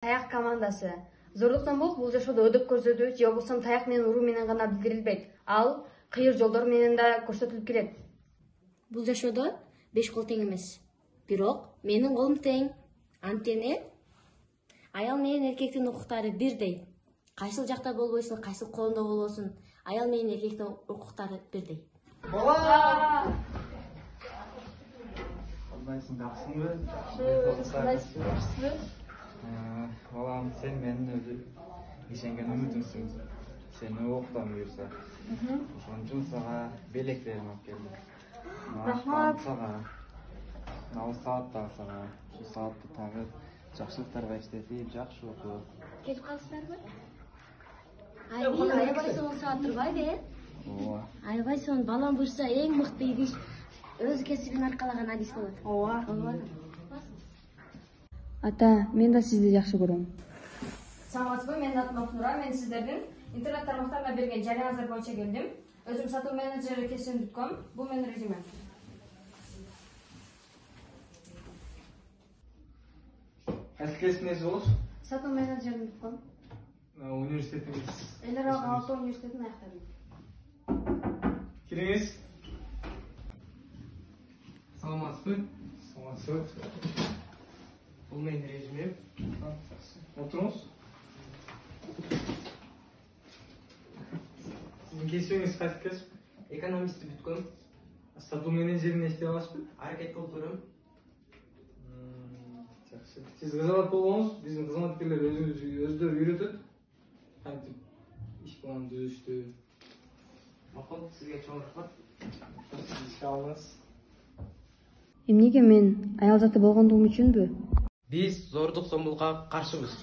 Таяк командасы. Зорлук зомбулук бул жашоодо өдөп көрсөтүү же болбосо таяк менен уруу менен гана билдирилбейт. Ал кыйыр жолдор менен да көрсөтүлүп келет. Бул жашоодо 5 кол тең эмес. Бирок менин колум тең. Анткени аял менен эркектин укуктары бирдей. Кайсыл жакта болбойсуң, кайсыл колунда болбосун, аял менен эркектин укуктары бирдей. Бала! Кандайсың, жакшысыңбы? Кандайсызбы? Балам, сен менин өзү ишенген үмүтүмсүң. Сени уктан буюрса. Ошон үчүн сага белектерим алып келдим. Рахмат. Мына сааттагы сага. Ушу саатты тагып, жакшылыктарга иштетип, жакшы окуп. Келип калсыңарбы? Аябай сонун саат турбайбы, Ооба. Аябай сонун, балам буйрса эң мыкты идиш, өз кесибин аркалаган адис болот. Ооба. Ата, мен да сизди жакшы көрөм. Саламатсызбы, менин атым Акнура. Мен сиздердин интернет тармактарына берген жарыяңыздар боюнча келдим. Өзүм сатуу менеджери кесим.com. Бул менин резюме. Кайсы кесиптеси болот? Сатуу менеджери.com. Университетиңиз. Эл аралык Алтын университетин аяктадым. Кириңиз. Саламатсызбы? Саламатсызбы. Бул менин резюмем. Отуруңуз. Сиздин кесибиңиз кайсы кесип? Экономистти бүткөм, Сатуу менеджерине иштей аласызбы? аракет кылып көрөм. Жакшы. Сиз кызмат болгонуз, биздин кызматкерлер өздөрү үйрөтөт. Кантип иш планын түзүштү. Макул, сизге чоң рахмат. Сиз ишке алыңыз. Эмнеге мен аял заты болгондугум үчүнбү? Биз зордук зомбулукка каршыбыз.